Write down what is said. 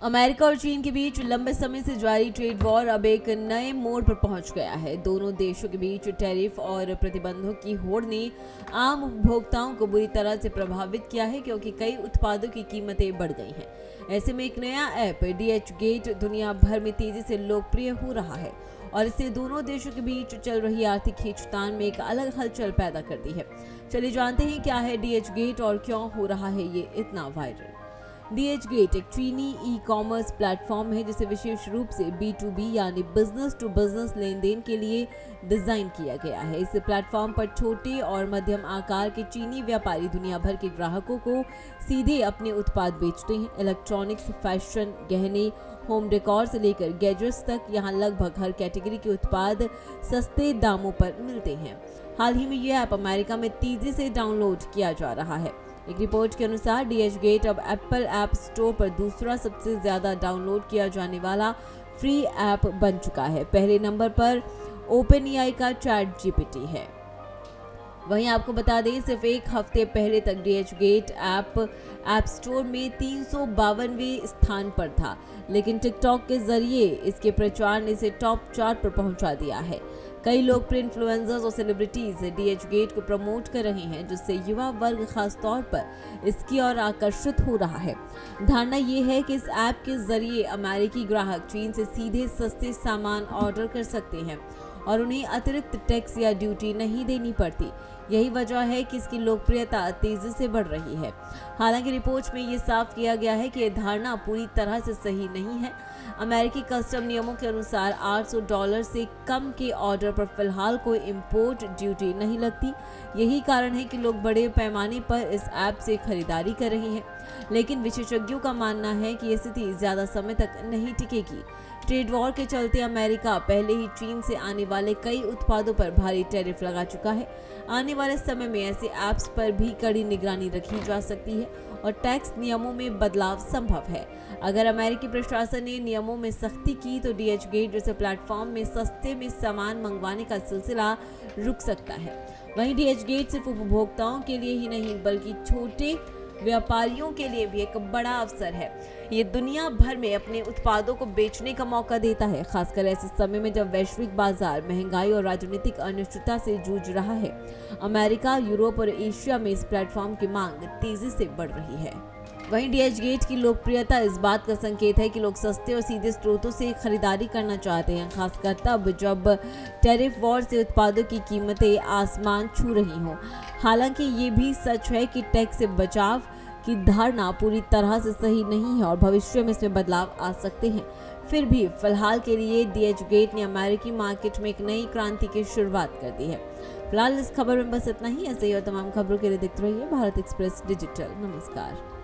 America और चीन के बीच लंबे समय से जारी ट्रेड वॉर अब एक नए मोड़ पर पहुंच गया है। दोनों देशों के बीच टैरिफ और प्रतिबंधों की होड़ ने आम उपभोक्ताओं को बुरी तरह से प्रभावित किया है, क्योंकि कई उत्पादों की कीमतें बढ़ गई हैं। ऐसे में एक नया ऐप DH गेट दुनिया भर में तेजी से लोकप्रिय हो रहा है और इससे दोनों देशों के बीच चल रही आर्थिक खींचतान में एक अलग हलचल पैदा कर दी है। चलिए जानते हैं क्या है DH गेट और क्यों हो रहा है ये इतना वायरल। DH गेट एक चीनी ई-कॉमर्स प्लेटफॉर्म है जिसे विशेष रूप से B2B यानी बिजनेस टू बिजनेस लेन देन के लिए डिजाइन किया गया है। इस प्लेटफॉर्म पर छोटे और मध्यम आकार के चीनी व्यापारी दुनिया भर के ग्राहकों को सीधे अपने उत्पाद बेचते हैं। इलेक्ट्रॉनिक्स, फैशन, गहने, होम डेकोर से लेकर गैजेट्स तक यहाँ लगभग हर कैटेगरी के उत्पाद सस्ते दामों पर मिलते हैं। हाल ही में यह ऐप अमेरिका में तेजी से डाउनलोड किया जा रहा है। एक रिपोर्ट के अनुसार DH गेट अब एप्पल ऐप स्टोर पर दूसरा सबसे ज्यादा डाउनलोड किया जाने वाला फ्री ऐप बन चुका है। पहले नंबर पर OpenAI का ChatGPT है। वहीं आपको बता दें, सिर्फ एक हफ्ते पहले तक DH गेट ऐप स्टोर में 352वें स्थान पर था, लेकिन टिकटॉक के जरिए इसके प्रचार ने इसे टॉप 4 पर पहुंचा दिया है। कई लोकप्रिय इन्फ्लुएंसर्स और सेलिब्रिटीज DH गेट को प्रमोट कर रहे हैं, जिससे युवा वर्ग खास तौर पर इसकी ओर आकर्षित हो रहा है। धारणा ये है कि इस ऐप के जरिए अमेरिकी ग्राहक चीन से सीधे सस्ते सामान ऑर्डर कर सकते हैं और उन्हें अतिरिक्त टैक्स या ड्यूटी नहीं देनी पड़ती। यही वजह है कि इसकी लोकप्रियता तेजी से बढ़ रही है। हालांकि रिपोर्ट में ये साफ किया गया है कि यह धारणा पूरी तरह से सही नहीं है। अमेरिकी कस्टम नियमों के अनुसार $800 से कम के ऑर्डर पर फिलहाल कोई इंपोर्ट ड्यूटी नहीं लगती। यही कारण है कि लोग बड़े पैमाने पर इस ऐप से खरीदारी कर रहे हैं, लेकिन विशेषज्ञों का मानना है कि यह स्थिति ज्यादा समय तक नहीं टिकेगी। ट्रेड वॉर के चलते अमेरिका पहले ही चीन से आने वाले कई उत्पादों पर भारी टैरिफ लगा चुका है। आने वाले समय में ऐसे ऐप्स पर भी कड़ी निगरानी रखी जा सकती है और टैक्स नियमों में बदलाव संभव है। अगर अमेरिकी प्रशासन ने नियमों में सख्ती की तो DH गेट जैसे प्लेटफॉर्म में सस्ते में सामान मंगवाने का सिलसिला रुक सकता है। वहीं DH गेट सिर्फ उपभोक्ताओं के लिए ही नहीं बल्कि छोटे व्यापारियों के लिए भी एक बड़ा अवसर है। ये दुनिया भर में अपने उत्पादों को बेचने का मौका देता है, खासकर ऐसे समय में जब वैश्विक बाजार महंगाई और राजनीतिक अनिश्चितता से जूझ रहा है। अमेरिका, यूरोप और एशिया में इस प्लेटफॉर्म की मांग तेजी से बढ़ रही है। वहीं DH गेट की लोकप्रियता इस बात का संकेत है कि लोग सस्ते और सीधे स्रोतों से खरीदारी करना चाहते हैं, खासकर तब जब टैरिफ वॉर से उत्पादों की कीमतें आसमान छू रही हों। हालांकि ये भी सच है कि टैक्स से बचाव की धारणा पूरी तरह से सही नहीं है और भविष्य में इसमें बदलाव आ सकते हैं। फिर भी फिलहाल के लिए DH गेट ने अमेरिकी मार्केट में एक नई क्रांति की शुरुआत कर दी है। फिलहाल इस खबर में बस इतना ही। ऐसे ही और तमाम खबरों के लिए देखते रहिए भारत एक्सप्रेस डिजिटल। नमस्कार।